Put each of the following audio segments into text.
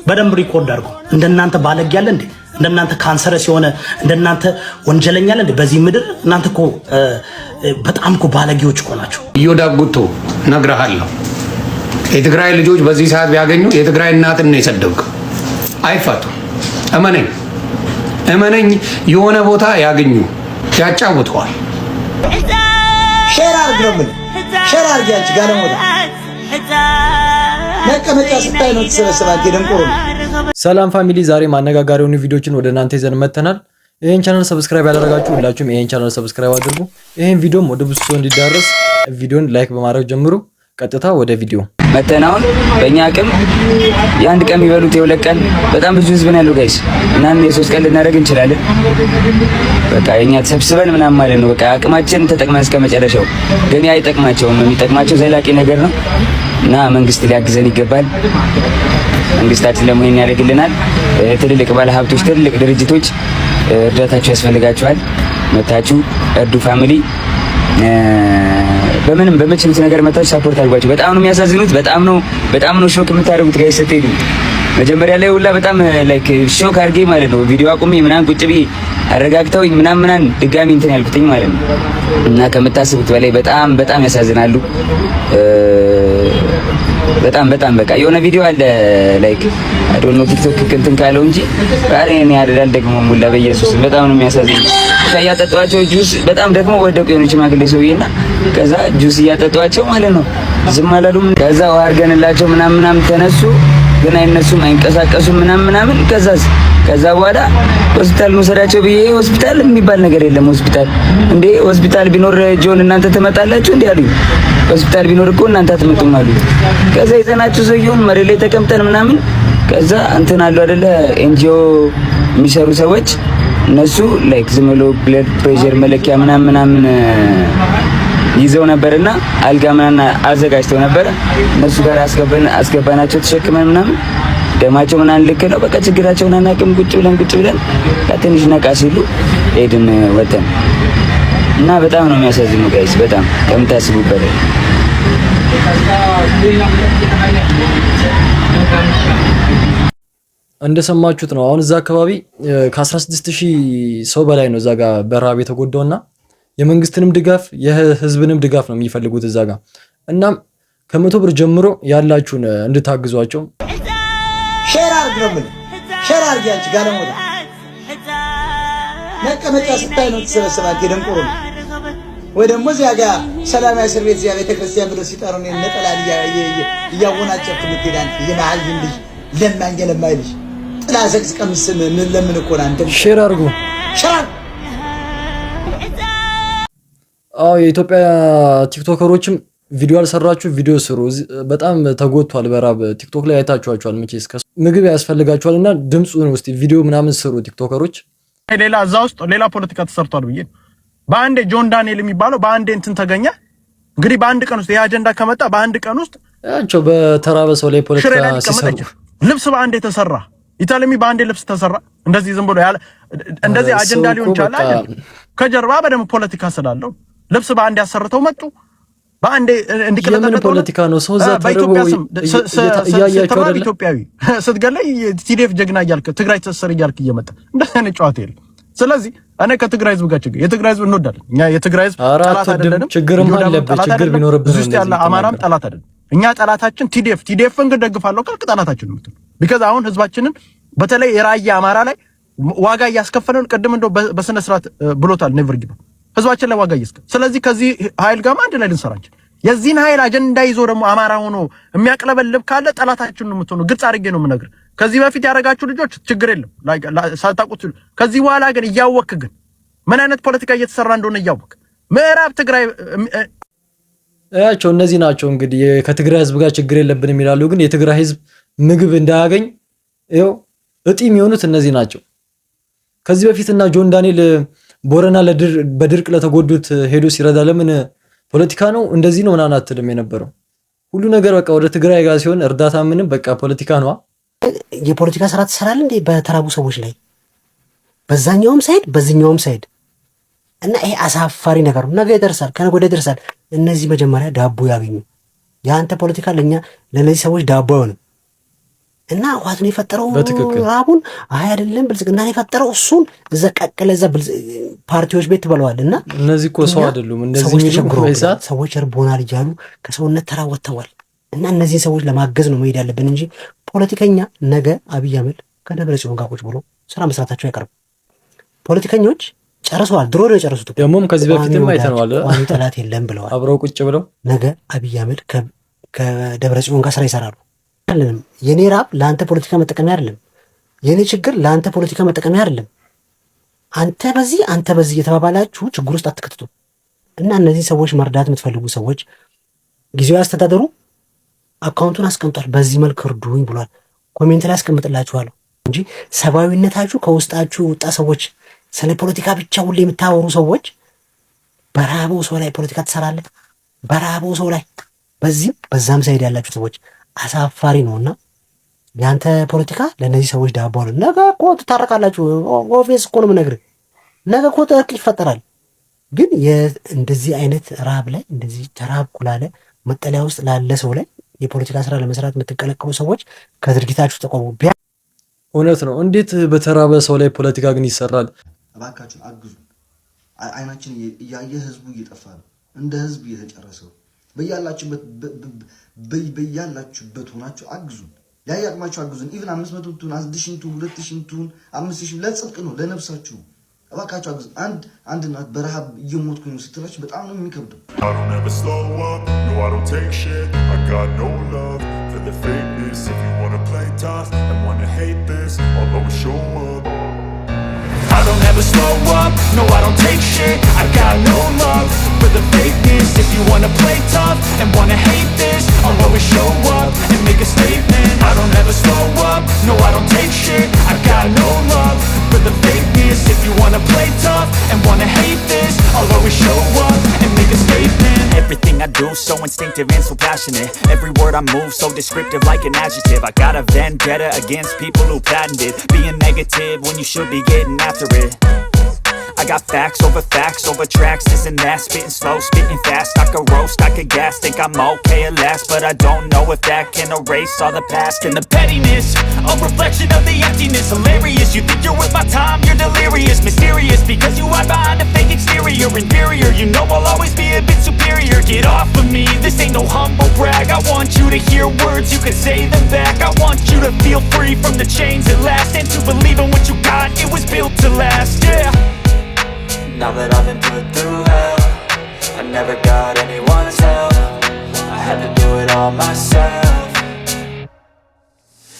በደንብ ሪኮርድ አድርጉ። እንደናንተ ባለግ ያለ እንዴ? እንደናንተ ካንሰረስ የሆነ እንደናንተ ወንጀለኛ አለ እንዴ በዚህ ምድር? እናንተ እኮ በጣም እኮ ባለጌዎች እኮ ናቸው። እዮዳጉቶ ነግረሃለሁ። የትግራይ ልጆች በዚህ ሰዓት ቢያገኙ የትግራይ እናትን ነው የሰደብከው። አይፋቱም። እመነኝ፣ የሆነ ቦታ ያገኙ ያጫውተዋል። ሼር አድርገው ሼር አድርጊያች ጋር ነው መቀመጫ ስታይ ነው ተሰበሰባችሁ የደንቆሮ። ሰላም ፋሚሊ፣ ዛሬ ማነጋጋሪ የሆኑ ቪዲዮችን ወደ እናንተ ይዘን መጥተናል። ይሄን ቻናል ሰብስክራይብ ያደረጋችሁ ሁላችሁም ይሄን ቻናል ሰብስክራይብ አድርጉ። ይሄን ቪዲዮም ወደ ብዙ ሰው እንዲዳረስ ቪዲዮን ላይክ በማድረግ ጀምሩ። ቀጥታ ወደ ቪዲዮ መተናውን በእኛ አቅም የአንድ ቀን የሚበሉት የሁለት ቀን በጣም ብዙ ህዝብ ነው ያለው ጋይስ፣ እና የሶስት ቀን ልናደርግ እንችላለን። በቃ የኛ ተሰብስበን ምናምን ማለት ነው። በቃ አቅማችን ተጠቅመን እስከ መጨረሻው። ግን ያ አይጠቅማቸውም። የሚጠቅማቸው ዘላቂ ነገር ነው እና መንግስት ሊያግዘን ይገባል። መንግስታችን ደግሞ ይሄን ያደርግልናል። ትልልቅ ባለሀብቶች፣ ትልልቅ ድርጅቶች እርዳታቸው ያስፈልጋቸዋል። መታችሁ እርዱ ፋሚሊ። በምንም በመችሉት ነገር መታችሁ ሳፖርት አድርጓቸው። በጣም ነው የሚያሳዝኑት። በጣም ነው ሾክ የምታደርጉት ጋይስ ስትሄዱ። መጀመሪያ ላይ ሁላ በጣም ላይክ ሾክ አድርጌ ማለት ነው ቪዲዮ አቁሜ ምናምን ቁጭ ብዬ አረጋግተውኝ ምናምን ድጋሚ እንትን ያልኩትኝ ማለት ነው። እና ከምታስቡት በላይ በጣም ያሳዝናሉ። በጣም በቃ የሆነ ቪዲዮ አለ ላይክ አይ ዶንት ኖ ቲክቶክ እንትን ካለው እንጂ ዛሬ እኔ አይደል ደግሞ ሙላ በኢየሱስ በጣም ነው የሚያሳዝነው። እያጠጧቸው ጁስ በጣም ደግሞ ወደቁ የሆነ ሽማግሌ ሰውዬና ከዛ ጁስ እያጠጧቸው ማለት ነው ዝም አላሉም። ከዛ ውሃ አድርገንላቸው ምናምን ተነሱ፣ ግን አይነሱም አይንቀሳቀሱም ምናምን። ከዛ በኋላ ሆስፒታል እንውሰዳቸው ብዬ ሆስፒታል የሚባል ነገር የለም። ሆስፒታል ቢኖር ጆን እናንተ ትመጣላችሁ እንዴ አሉኝ። ሆስፒታል ቢኖር እኮ እናንተ አትመጡም አሉ። ከዛ ይዘናችሁ ሰውየውን መሬት ላይ ተቀምጠን ምናምን ከዛ እንትን አሉ አይደለ ኤንጂኦ የሚሰሩ ሰዎች እነሱ ላይክ ዝም ብሎ ብለድ ፕሬሸር መለኪያ ምናምን ይዘው ነበርና አልጋ ምናምን አዘጋጅተው ነበር። እነሱ ጋር አስገባናቸው ተሸክመን ምናምን ደማቸው ምናምን ልክ ነው። በቃ ችግራቸውን አናውቅም። ቁጭ ብለን ትንሽ ነቃ ሲሉ ሄድን ወተን እና በጣም ነው የሚያሳዝነው ጋይስ፣ በጣም ከምታስቡት በላይ። እንደሰማችሁት ነው። አሁን እዛ አካባቢ ከ16000 ሰው በላይ ነው እዛ ጋር በረሃብ የተጎዳውና የመንግስትንም ድጋፍ የህዝብንም ድጋፍ ነው የሚፈልጉት እዛ ጋር። እናም ከ100 ብር ጀምሮ ያላችሁን እንድታግዟቸው ሼር አድርገው ሼር አድርጊያችሁ ጋር ነው መቀመጫ ስታይ ነው ተሰበሰባችሁ የደንቆሮ። ወይ ደግሞ እዚያ ጋር ሰላማዊ እስር ቤት እዚያ ቤተክርስቲያን ብለው ሲጠሩ ነው ነጠላል እያወናጨፍክ የምትሄዳን የማህይም ልጅ ለማይልሽ ጥላ ዘቅዝቀምስ ምን ለምን እኮ አንተ ሼር አድርጉ ሼር። የኢትዮጵያ ቲክቶከሮችም ቪዲዮ አልሰራችሁ ቪዲዮ ስሩ። በጣም ተጎድቷል በራብ። ቲክቶክ ላይ አይታችኋቸዋል መቼስ ምግብ ያስፈልጋቸዋልና ድምጹን ውስጥ ቪዲዮ ምናምን ስሩ ቲክቶከሮች። ሌላ እዛ ውስጥ ሌላ ፖለቲካ ተሰርቷል ብዬ በአንዴ ጆን ዳንኤል የሚባለው በአንዴ እንትን ተገኘ። እንግዲህ በአንድ ቀን ውስጥ የአጀንዳ ከመጣ በአንድ ቀን ውስጥ ያቸው በተራበ ሰው ላይ ፖለቲካ ሲሰሩ ልብስ በአንዴ ተሰራ። ኢታለሚ በአንዴ ልብስ ተሰራ። እንደዚህ ዝም ብሎ ያለ እንደዚህ አጀንዳ ሊሆን ይችላል ከጀርባ በደም ፖለቲካ ስላለው ልብስ በአንዴ አሰርተው መጡ። በአንዴ እንዲከለከለ ፖለቲካ ነው። ሰው ዛት በኢትዮጵያ ስም ያያያቸው አይደል? ኢትዮጵያዊ ስትገለይ ቲዲኤፍ ጀግና እያልክ ትግራይ ተሰር እያልክ እየመጣ እንደዚህ አይነት ጨዋታ የለም። ስለዚህ እኔ ከትግራይ ህዝብ ጋር የትግራይ ህዝብ እንወዳለን። እኛ የትግራይ ህዝብ ጠላት አይደለም። ችግርም አለበት። ችግር ቢኖርብህ ውስጥ ያለ አማራም ጠላት አይደለም። እኛ ጠላታችን ቲዲኤፍን ግን ደግፋለሁ ካልክ ጠላታችን ነው የምትለው። ቢካዝ አሁን ህዝባችንን በተለይ የራያ አማራ ላይ ዋጋ እያስከፈለን ቅድም እንደው በስነ ስርዓት ብሎታል ኔቨር ጊቭ ህዝባችን ላይ ዋጋ እያስከፈለ። ስለዚህ ከዚህ ኃይል ጋር አንድ ላይ ልንሰራችን የዚህን ኃይል አጀንዳ ይዞ ደግሞ አማራ ሆኖ የሚያቅለበልብ ካለ ጠላታችን ነው የምትሆነው። ግልጽ አድርጌ ነው የምነግርህ። ከዚህ በፊት ያደረጋችሁ ልጆች ችግር የለም ሳታውቁት። ከዚህ በኋላ ግን እያወቅህ ግን ምን አይነት ፖለቲካ እየተሰራ እንደሆነ እያወቅህ ምዕራብ ትግራይ ያቸው እነዚህ ናቸው እንግዲህ ከትግራይ ህዝብ ጋር ችግር የለብንም ይላሉ። ግን የትግራይ ህዝብ ምግብ እንዳያገኝ ይኸው እጢ የሚሆኑት እነዚህ ናቸው። ከዚህ በፊትና ጆን ዳንኤል ቦረና በድርቅ ለተጎዱት ሄዶ ሲረዳ ለምን ፖለቲካ ነው እንደዚህ ነው ምናምን አትልም የነበረው? ሁሉ ነገር በቃ ወደ ትግራይ ጋር ሲሆን እርዳታ ምንም በቃ ፖለቲካ ነው። የፖለቲካ ስራ ትሰራለህ እንዴ በተራቡ ሰዎች ላይ በዛኛውም ሳይድ በዚህኛውም ሳይድ? እና ይሄ አሳፋሪ ነገር ነው። ነገ ይደርሳል፣ ከነገ ወዲያ ይደርሳል። እነዚህ መጀመሪያ ዳቦ ያገኙ። የአንተ ፖለቲካ ለነዚህ ሰዎች ዳቦ አይሆንም። እና ህወሓት ነው የፈጠረው ራቡን አይደለም ብልጽግና ነው የፈጠረው እሱን እዛ ቀቀለ እዛ ፓርቲዎች ቤት ትበለዋል። እና እነዚህ እኮ ሰው አይደሉም እንደዚህ የሚሉ ሰዎች እርቦናል እያሉ ከሰውነት ተራ ወጥተዋል። እና እነዚህን ሰዎች ለማገዝ ነው መሄድ ያለብን እንጂ ፖለቲከኛ ነገ አብይ አህመድ ከደብረጽዮን ጋር ቁጭ ብሎ ስራ መስራታቸው አይቀርም። ፖለቲከኞች ጨርሰዋል። ድሮ ነው የጨረሱት። ደግሞም ከዚህ በፊትም አይተነዋል። ቋሚ ጠላት የለም ብለዋል። አብረው ቁጭ ብለው ነገ አብይ አህመድ ከደብረጽዮን ጋር ስራ ይሰራሉ። የኔ ራብ ለአንተ ፖለቲካ መጠቀሚያ አይደለም። የኔ ችግር ለአንተ ፖለቲካ መጠቀሚያ አይደለም። አንተ በዚህ የተባባላችሁ ችግር ውስጥ አትከትቱ። እና እነዚህ ሰዎች መርዳት የምትፈልጉ ሰዎች ጊዜያዊ አስተዳደሩ አካውንቱን አስቀምጧል። በዚህ መልክ እርዱኝ ብሏል። ኮሜንት ላይ አስቀምጥላችኋለሁ እንጂ ሰብአዊነታችሁ ከውስጣችሁ ወጣ ሰዎች፣ ስለ ፖለቲካ ብቻ ሁሌ የምታወሩ ሰዎች በራበው ሰው ላይ ፖለቲካ ትሰራለህ። በራበው ሰው ላይ በዚህም በዛም ሳይድ ያላችሁ ሰዎች አሳፋሪ ነውና ያንተ ፖለቲካ ለነዚህ ሰዎች ዳቦ ነው። ነገ እኮ ትታረቃላችሁ። ኦፌስ እኮ ነው የምነግርህ። ነገ እኮ እርቅ ይፈጠራል። ግን እንደዚህ አይነት ራብ ላይ እንደዚህ ተራብኩ ላለ መጠለያ ውስጥ ላለ ሰው ላይ የፖለቲካ ስራ ለመስራት የምትቀለቀሉ ሰዎች ከድርጊታችሁ ተቆሙ። እውነት ነው። እንዴት በተራበ ሰው ላይ ፖለቲካ ግን ይሰራል? እባካችሁን አግዙ። አይናችን እያየ ህዝቡ እየጠፋ ነው። እንደ ህዝብ እየተጨረሰው በያላችሁበት ሆናችሁ አግዙን። ያያቅማችሁ አግዙን። ኢቭን 500 ቱን 1000 ቱን 2000 ቱን 5000 ለጽድቅ ነው ለነፍሳችሁ። እባካችሁ አግዙን። አንድ እናት በረሃብ እየሞትኩኝ ነው ስትላችሁ በጣም ነው የሚከብደው። I don't ever slow up, no I don't take shit. I got no love for the fakeness. If you wanna play tough and wanna hate this, I'll always show up. I don't ever slow up, no I don't take shit. I got no love for the fakeness. If you wanna play tough and wanna hate this, I'll always show up and make a statement. I don't ever slow up, no I don't take shit. I got no love for the fakeness. If you wanna play tough and wanna hate this, I'll always show up and make a statement. Everything I do so instinctive and so passionate. Every word I move so descriptive like an adjective. I got a vendetta against people who patented being negative when you should be getting after it. I got facts over tracks, this and that. Spitting slow, spitting fast. I could roast, I could gas. Think I'm okay at last, but I don't know if that can erase all the past. And the pettiness, a reflection of the emptiness. Hilarious, you think you're worth my time, you're delirious. Mysterious, because you hide behind a fake exterior. Inferior, you know I'll always be a bit superior. Get off of me, this ain't no humble brag. I want you to hear words, you can say them back. I want you to feel free from the chains that last, and to believe in what you got, it was built to last, yeah. Now that I've been put through hell, I never got anyone's help. I had to do it all myself.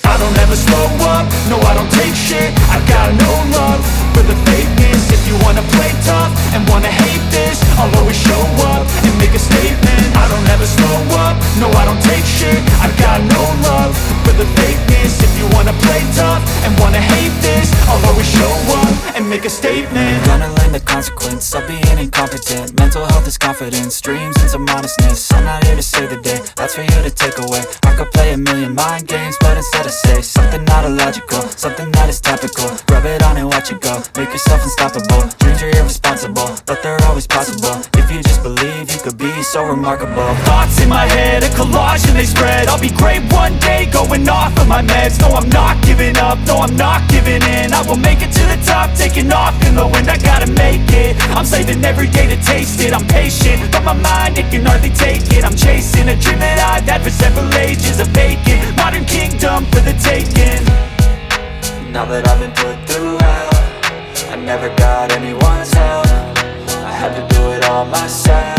I don't ever slow up, no I don't take shit. I got no love for the fakeness. If you wanna play tough and wanna hate this, I'll always show up and make a statement. I don't ever slow up, no I don't take shit. I got no love for the fakeness. If you wanna play tough and wanna hate this, I'll always show up and make a statement. Gonna learn the consequence of being incompetent. Mental health is confidence, dreams and some honestness. I'm not here to save the day, that's for you to take away. I could play a million mind games, but instead I say something not illogical, something that is topical. Rub it on and watch it go, make yourself unstoppable. Dreams are irresponsible, but they're always possible. If you just believe, you could be so remarkable. Thoughts in my head, a collage and they spread. I'll be great one day, going off of my meds. No, I'm not giving up, no, I'm not giving in. I will make it to the top, taking off in the wind. I gotta make it, I'm saving every day to taste it. I'm patient, but my mind, it can hardly take it. I'm chasing a dream that I've had for several ages. A vacant, modern kingdom for the taking. Now that I've been put through hell, I never got anyone's help. I had to do it all myself.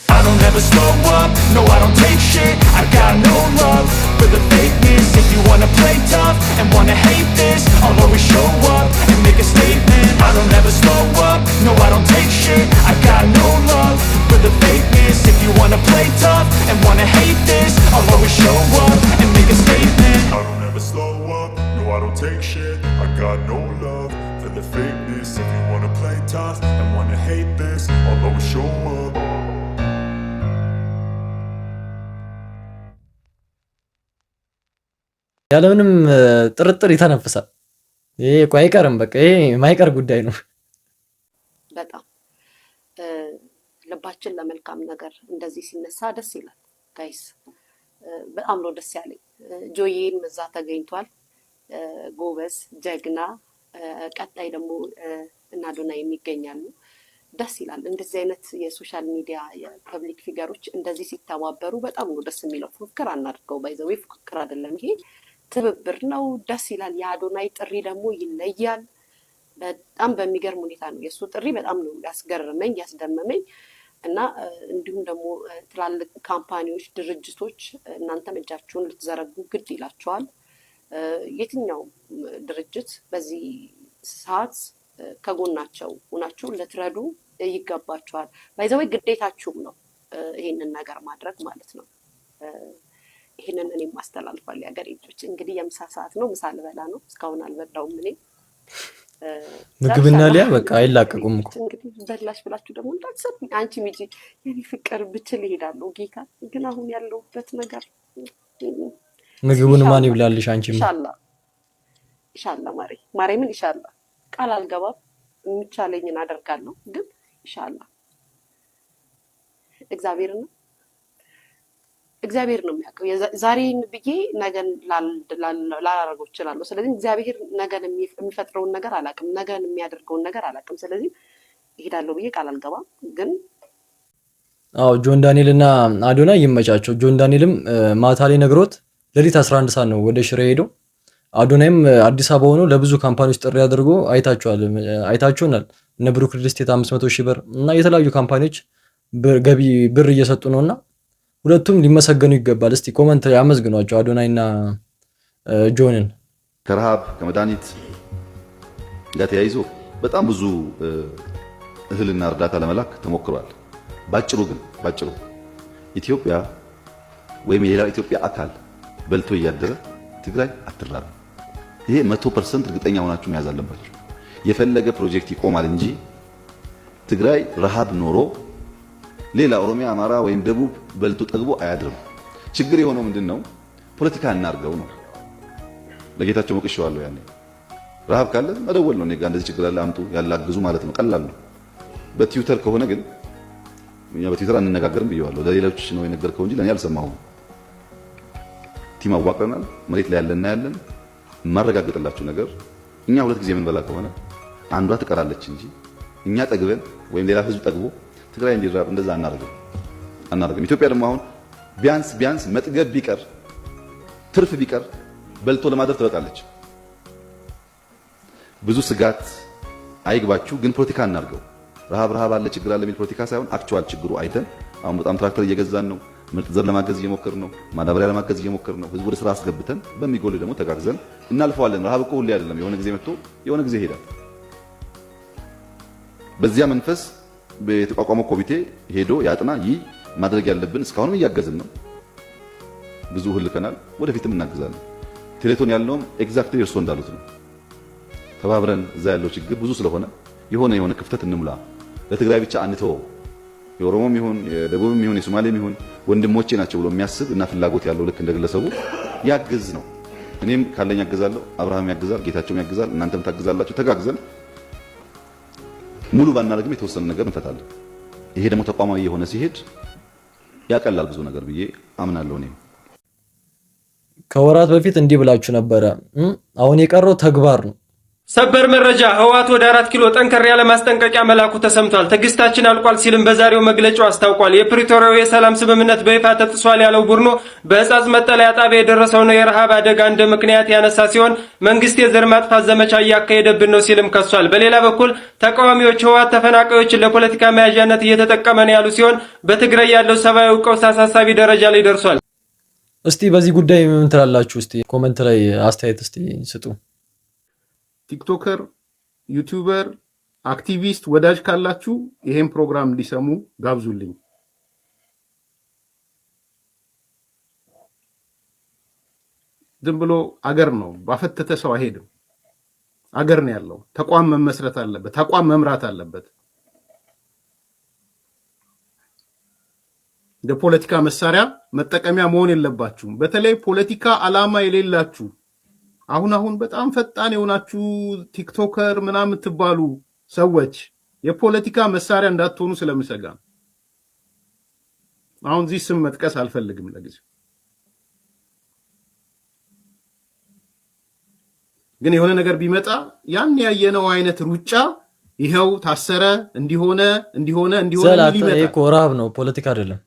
I don't ever slow up, no I don't take shit. I got no love for the fakeness. If you wanna play tough and wanna hate this, I'll always show up and make a statement. I don't ever slow up, no I don't take shit. I got no love for the fakeness. If you wanna play tough and wanna hate this, I'll always show up and make a statement. I don't ever slow up, no I don't take shit. I got no love for the fakeness. If you wanna play tough and wanna hate this, I'll always show up. ያለምንም ጥርጥር ይተነፍሳል። ይሄ እኮ አይቀርም። በቃ ይሄ የማይቀር ጉዳይ ነው። በጣም ልባችን ለመልካም ነገር እንደዚህ ሲነሳ ደስ ይላል። ጋይስ በጣም ነው ደስ ያለኝ። ጆዬም እዛ ተገኝቷል። ጎበዝ ጀግና። ቀጣይ ደግሞ እና አዶናይ የሚገኛሉ። ደስ ይላል። እንደዚህ አይነት የሶሻል ሚዲያ የፐብሊክ ፊገሮች እንደዚህ ሲተባበሩ በጣም ነው ደስ የሚለው። ፉክክር አናድርገው፣ ባይዘው ፉክክር አይደለም ይሄ ትብብር ነው። ደስ ይላል። የአዶናይ ጥሪ ደግሞ ይለያል። በጣም በሚገርም ሁኔታ ነው የእሱ ጥሪ በጣም ነው ያስገረመኝ ያስደመመኝ። እና እንዲሁም ደግሞ ትላልቅ ካምፓኒዎች፣ ድርጅቶች እናንተም እጃችሁን ልትዘረጉ ግድ ይላቸዋል። የትኛው ድርጅት በዚህ ሰዓት ከጎናቸው ሆናችሁ ልትረዱ ይገባቸዋል። ባይዘው ግዴታችሁም ነው ይሄንን ነገር ማድረግ ማለት ነው። ይሄንን እኔም ማስተላልፋለሁ። የሀገሬ ልጆች እንግዲህ የምሳ ሰዓት ነው፣ ምሳ ልበላ ነው። እስካሁን አልበላውም እኔ። ምግብና ሊያ በቃ አይላቀቁም እኮ እንግዲህ በላሽ ብላችሁ ደግሞ እንዳትሰጡኝ። አንቺ ሚጂ የኔ ፍቅር ብችል እሄዳለሁ ጌታ፣ ግን አሁን ያለውበት ነገር ምግቡን ማን ይብላልሽ? አንቺ ኢንሻአላህ ማርያምን ኢንሻአላህ ቃል አልገባም። የሚቻለኝን አደርጋለሁ፣ ግን ኢንሻአላህ እግዚአብሔር ነው የሚያውቀው። ዛሬን ብዬ ነገን ላላረገው እችላለሁ። ስለዚህ እግዚአብሔር ነገን የሚፈጥረውን ነገር አላውቅም፣ ነገን የሚያደርገውን ነገር አላውቅም። ስለዚህ እሄዳለሁ ብዬ ቃል አልገባም። ግን ጆን ዳንኤል እና አዶናይ ይመቻቸው። ጆን ዳንኤልም ማታ ላይ ነግሮት ሌሊት 11 ሰዓት ነው ወደ ሽሬ ሄደው። አዶናይም አዲስ አበባ ሆኖ ለብዙ ካምፓኒዎች ጥሪ አድርጎ አይታችሁናል። እነ ብሩክ ሪል ስቴት 500,000 ብር እና የተለያዩ ካምፓኒዎች ብር እየሰጡ ነውና ሁለቱም ሊመሰገኑ ይገባል። እስቲ ኮሜንት ያመስግኗቸው አዶናይና ጆንን። ከረሃብ ከመድኃኒት ጋር ተያይዞ በጣም ብዙ እህልና እርዳታ ለመላክ ተሞክሯል። ባጭሩ ኢትዮጵያ ወይም የሌላው ኢትዮጵያ አካል በልቶ እያደረ ትግራይ አትራብም። ይሄ 100% እርግጠኛ ሆናችሁ መያዝ አለባችሁ። የፈለገ ፕሮጀክት ይቆማል እንጂ ትግራይ ረሃብ ኖሮ ሌላ ኦሮሚያ፣ አማራ ወይም ደቡብ በልቶ ጠግቦ አያድርም። ችግር የሆነው ምንድነው? ፖለቲካ እናርገው ነው። ለጌታቸው ሞቅሼዋለሁ። ያኔ ረሃብ ካለ መደወል ነው። እኔ ጋር እንደዚህ ችግር አለ አምጡ ያላግዙ ማለት ነው። ቀላል ነው። በትዊተር ከሆነ ግን እኛ በትዊተር አንነጋገርም ብየዋለሁ። ለሌሎች ነው የነገርከው እንጂ ለኔ አልሰማሁም። ቲም አዋቅረናል። መሬት ላይ ያለን የማረጋግጥላችሁ ነገር እኛ 2 ጊዜ የምንበላ ከሆነ አንዷ ትቀራለች እንጂ እኛ ጠግበን ወይም ሌላ ህዝብ ጠግቦ ትግራይ እንዲራብ እንደዛ አናደርግም። ኢትዮጵያ ደግሞ አሁን ቢያንስ መጥገብ ቢቀር ትርፍ ቢቀር በልቶ ለማደር ትበቃለች። ብዙ ስጋት አይግባችሁ፣ ግን ፖለቲካ እናርገው። ረሃብ አለ ችግር አለ የሚል ፖለቲካ ሳይሆን አክቹዋል ችግሩ አይተን አሁን በጣም ትራክተር እየገዛን ነው። ምርጥ ዘር ለማገዝ እየሞከርን ነው። ማዳበሪያ ለማገዝ እየሞከርን ነው። ህዝቡ ወደ ስራ አስገብተን በሚጎል ደግሞ ተጋግዘን እናልፈዋለን። ረሃብ እኮ ሁሌ አይደለም፣ የሆነ ጊዜ መጥቶ የሆነ ጊዜ ይሄዳል። በዚያ መንፈስ በተቋቋመው ኮሚቴ ሄዶ ያጥና። ይህ ማድረግ ያለብን እስካሁንም እያገዝን ነው። ብዙ ህልከናል፣ ወደፊትም እናግዛለን። ቴሌቶን ያለውም ኤግዛክትሊ እርሶ እንዳሉት ነው። ተባብረን እዛ ያለው ችግር ብዙ ስለሆነ የሆነ ክፍተት እንሙላ። ለትግራይ ብቻ አንተው። የኦሮሞም ይሁን የደቡብም ይሁን የሶማሌም ይሁን ወንድሞቼ ናቸው ብሎ የሚያስብ እና ፍላጎት ያለው ልክ እንደግለሰቡ ያግዝ ነው። እኔም ካለኝ ያግዛለሁ፣ አብርሃም ያግዛል፣ ጌታቸውም ያግዛል፣ እናንተም ታግዛላችሁ። ተጋግዘን ሙሉ ባናደርግም የተወሰነ ነገር እንፈታለን። ይሄ ደግሞ ተቋማዊ የሆነ ሲሄድ ያቀላል ብዙ ነገር ብዬ አምናለሁ። እኔም ከወራት በፊት እንዲህ ብላችሁ ነበረ። አሁን የቀረው ተግባር ነው። ሰበር መረጃ፣ ህወሓት ወደ 4 ኪሎ ጠንከር ያለ ማስጠንቀቂያ መላኩ ተሰምቷል። ትዕግስታችን አልቋል ሲልም በዛሬው መግለጫው አስታውቋል። የፕሪቶሪያው የሰላም ስምምነት በይፋ ተጥሷል ያለው ቡድኑ በሕጻጽ መጠለያ ጣቢያ የደረሰውን የረሃብ አደጋ እንደ ምክንያት ያነሳ ሲሆን መንግስት የዘር ማጥፋት ዘመቻ እያካሄደብን ነው ሲልም ከሷል። በሌላ በኩል ተቃዋሚዎች ህወሓት ተፈናቃዮችን ለፖለቲካ መያዣነት እየተጠቀመ ነው ያሉ ሲሆን በትግራይ ያለው ሰብአዊ ቀውስ አሳሳቢ ደረጃ ላይ ደርሷል። እስቲ በዚህ ጉዳይ ምን ትላላችሁ? እስቲ ኮሜንት ላይ አስተያየት እስቲ ስጡ። ቲክቶከር፣ ዩቲዩበር፣ አክቲቪስት ወዳጅ ካላችሁ ይሄን ፕሮግራም እንዲሰሙ ጋብዙልኝ። ዝም ብሎ አገር ነው ባፈተተ ሰው አይሄድም። አገር ነው ያለው። ተቋም መመስረት አለበት። ተቋም መምራት አለበት። እንደ ፖለቲካ መሳሪያ መጠቀሚያ መሆን የለባችሁም። በተለይ ፖለቲካ ዓላማ የሌላችሁ አሁን በጣም ፈጣን የሆናችሁ ቲክቶከር ምናምን ትባሉ ሰዎች የፖለቲካ መሳሪያ እንዳትሆኑ ስለምሰጋ አሁን እዚህ ስም መጥቀስ አልፈልግም ለጊዜው። ግን የሆነ ነገር ቢመጣ ያን ያየነው አይነት ሩጫ ይሄው ታሰረ እንዲሆነ ሊመጣ እኮ ረሃብ ነው፣ ፖለቲካ አይደለም።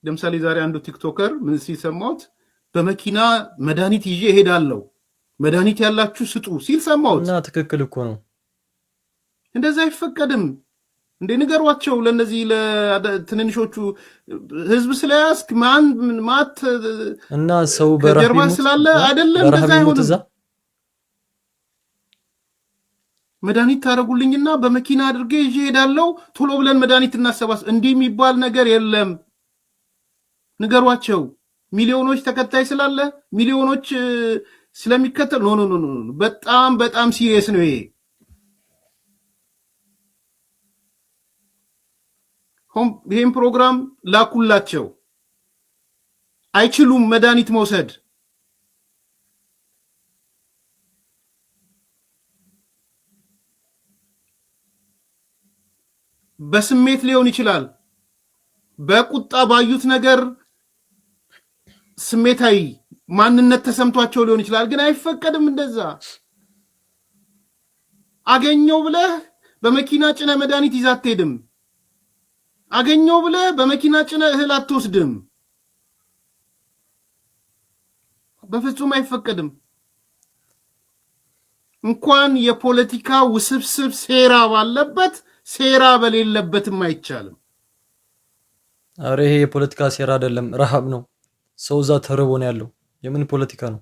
ለምሳሌ ዛሬ አንዱ ቲክቶከር ምን ሲሰማውት በመኪና መድኃኒት ይዤ እሄዳለሁ መድኃኒት ያላችሁ ስጡ ሲል ሰማውት። እና ትክክል እኮ ነው። እንደዛ አይፈቀድም እንዴ! ንገሯቸው ለነዚህ ለትንንሾቹ ህዝብ ስለያስክ ማት እና ሰው በረሃብ ስላለ አይደለም እንደዛ አይሆንም። መድኃኒት ታረጉልኝና በመኪና አድርጌ ይዤ እሄዳለሁ ቶሎ ብለን መድኃኒት እናሰባስ እንዲህ የሚባል ነገር የለም። ንገሯቸው። ሚሊዮኖች ተከታይ ስላለ ሚሊዮኖች ስለሚከተል ኖ በጣም ሲሪየስ ነው ይሄ። ይሄን ፕሮግራም ላኩላቸው። አይችሉም መድኃኒት መውሰድ። በስሜት ሊሆን ይችላል፣ በቁጣ ባዩት ነገር ስሜታዊ ማንነት ተሰምቷቸው ሊሆን ይችላል። ግን አይፈቀድም እንደዛ። አገኘው ብለህ በመኪና ጭነ መድኃኒት ይዘህ አትሄድም። አገኘው ብለህ በመኪና ጭነ እህል አትወስድም። በፍጹም አይፈቀድም። እንኳን የፖለቲካ ውስብስብ ሴራ ባለበት ሴራ በሌለበትም አይቻልም። አረ ይሄ የፖለቲካ ሴራ አይደለም፣ ረሃብ ነው። ሰው እዛ ተርቦ ነው ያለው። የምን ፖለቲካ ነው?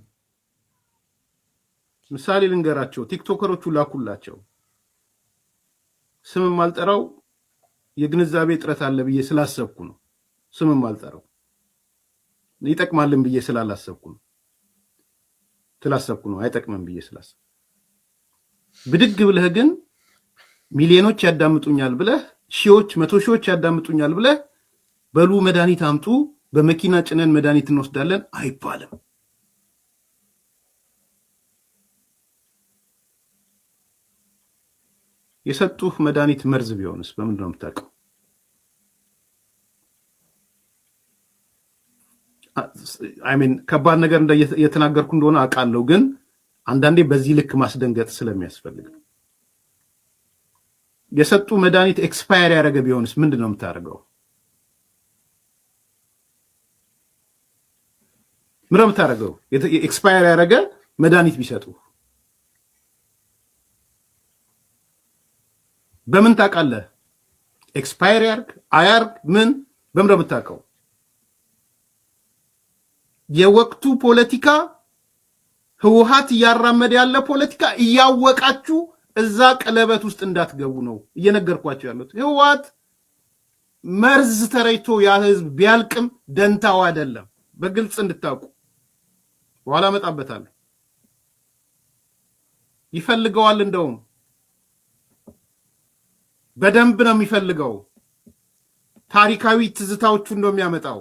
ምሳሌ ልንገራቸው። ቲክቶከሮቹ ላኩላቸው። ስምም አልጠራው የግንዛቤ ጥረት አለ ብዬ ስላሰብኩ ነው። ስምም አልጠራው ይጠቅማልን ብዬ ስላላሰብኩ ነው። አይጠቅምም ብዬ ስላሰብኩ ብድግ ብለህ ግን ሚሊዮኖች ያዳምጡኛል ብለህ ሺዎች መቶ ሺዎች ያዳምጡኛል ብለህ በሉ መድኃኒት አምጡ በመኪና ጭነን መድኃኒት እንወስዳለን አይባልም። የሰጡህ መድኃኒት መርዝ ቢሆንስ በምንድን ነው የምታውቀው? ከባድ ነገር እየተናገርኩ እንደሆነ አውቃለሁ፣ ግን አንዳንዴ በዚህ ልክ ማስደንገጥ ስለሚያስፈልግ ነው። የሰጡ መድኃኒት ኤክስፓየር ያደረገ ቢሆንስ ምንድን ነው የምታደርገው? ምን ነው የምታደርገው? ኤክስፓየር ያደረገ መድኃኒት ቢሰጡ በምን ታውቃለህ? ኤክስፓየር ያርግ አያርግ ምን በምን ነው የምታውቀው? የወቅቱ ፖለቲካ ህወሓት እያራመደ ያለ ፖለቲካ እያወቃችሁ እዛ ቀለበት ውስጥ እንዳትገቡ ነው እየነገርኳችሁ ያሉት። ህወሓት መርዝ ተረይቶ ያ ህዝብ ቢያልቅም ደንታው አይደለም። በግልጽ እንድታውቁ በኋላ መጣበታለሁ። ይፈልገዋል፣ እንደውም በደንብ ነው የሚፈልገው። ታሪካዊ ትዝታዎቹ ነው የሚያመጣው።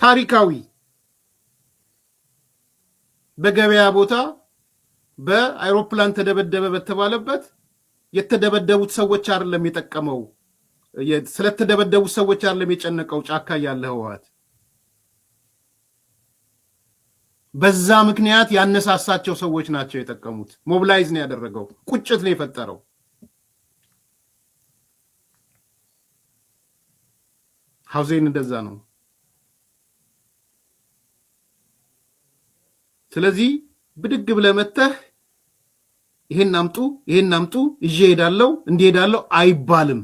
ታሪካዊ በገበያ ቦታ በአይሮፕላን ተደበደበ በተባለበት የተደበደቡት ሰዎች አይደለም የጠቀመው፣ ስለተደበደቡት ሰዎች አይደለም የጨነቀው። ጫካ ያለ ህወሓት በዛ ምክንያት ያነሳሳቸው ሰዎች ናቸው የጠቀሙት። ሞቢላይዝ ነው ያደረገው፣ ቁጭት ነው የፈጠረው። ሐውዜን እንደዛ ነው። ስለዚህ ብድግ ብለህ መተህ ይሄን አምጡ ይዤ ሄዳለሁ እንዲሄዳለሁ አይባልም።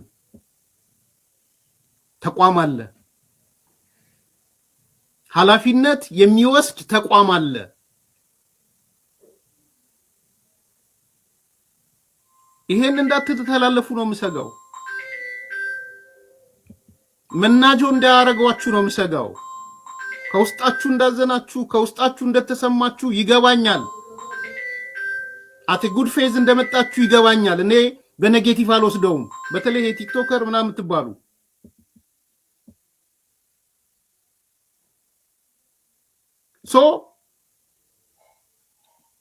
ተቋም አለ፣ ኃላፊነት የሚወስድ ተቋም አለ። ይሄን እንዳትተላለፉ ነው የምሰጋው። መናጆ እንዳያረጋችሁ ነው የምሰጋው። ከውስጣችሁ እንዳዘናችሁ ከውስጣችሁ እንደተሰማችሁ ይገባኛል። አት ጉድ ፌዝ እንደመጣችሁ ይገባኛል። እኔ በኔጌቲቭ አልወስደውም። በተለይ የቲክቶከር ምናምን የምትባሉ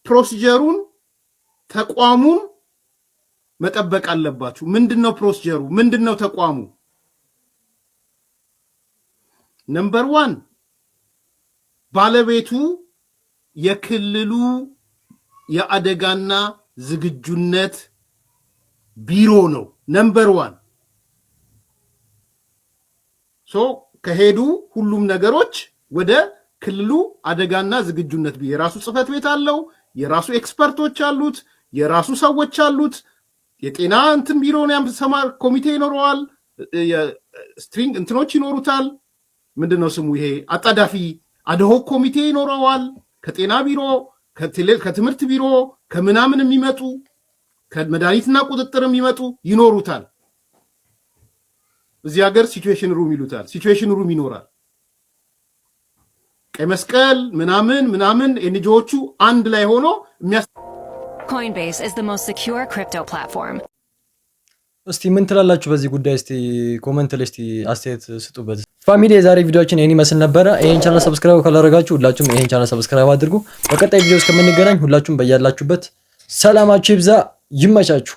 ፕሮሲጀሩን ተቋሙን መጠበቅ አለባችሁ። ምንድነው ፕሮሲጀሩ? ምንድነው ተቋሙ? ነምበር 1 ባለቤቱ የክልሉ የአደጋና ዝግጁነት ቢሮ ነው ነምበር 1 ከሄዱ ሁሉም ነገሮች ወደ ክልሉ አደጋና ዝግጁነት ቢሮ የራሱ ጽህፈት ቤት አለው የራሱ ኤክስፐርቶች አሉት የራሱ ሰዎች አሉት የጤና እንትን ቢሮ ነው ሰማር ኮሚቴ ይኖረዋል ስትሪንግ እንትኖች ይኖሩታል ምንድነው ስሙ ይሄ አጣዳፊ አድሆክ ኮሚቴ ይኖረዋል ከጤና ቢሮ ከትምህርት ቢሮ ከምናምን የሚመጡ ከመድኃኒትና ቁጥጥር የሚመጡ ይኖሩታል እዚህ ሀገር ሲቹዌሽን ሩም ይሉታል ሲቹዌሽን ሩም ይኖራል ቀይ መስቀል ምናምን ኤንጂኦቹ አንድ ላይ ሆኖ Coinbase is the most secure crypto platform. እስቲ ምን ትላላችሁ በዚህ ጉዳይ? እስቲ ኮሜንት ላይ እስቲ አስተያየት ስጡበት። ፋሚሊ የዛሬ ቪዲዮአችን ይሄን ይመስል ነበር። ይሄን ቻናል ሰብስክራይብ ካላደረጋችሁ ሁላችሁም ይሄን ቻናል ሰብስክራይብ አድርጉ። በቀጣይ ቪዲዮ እስከምንገናኝ ሁላችሁም በያላችሁበት ሰላማችሁ ይብዛ። ይመቻችሁ።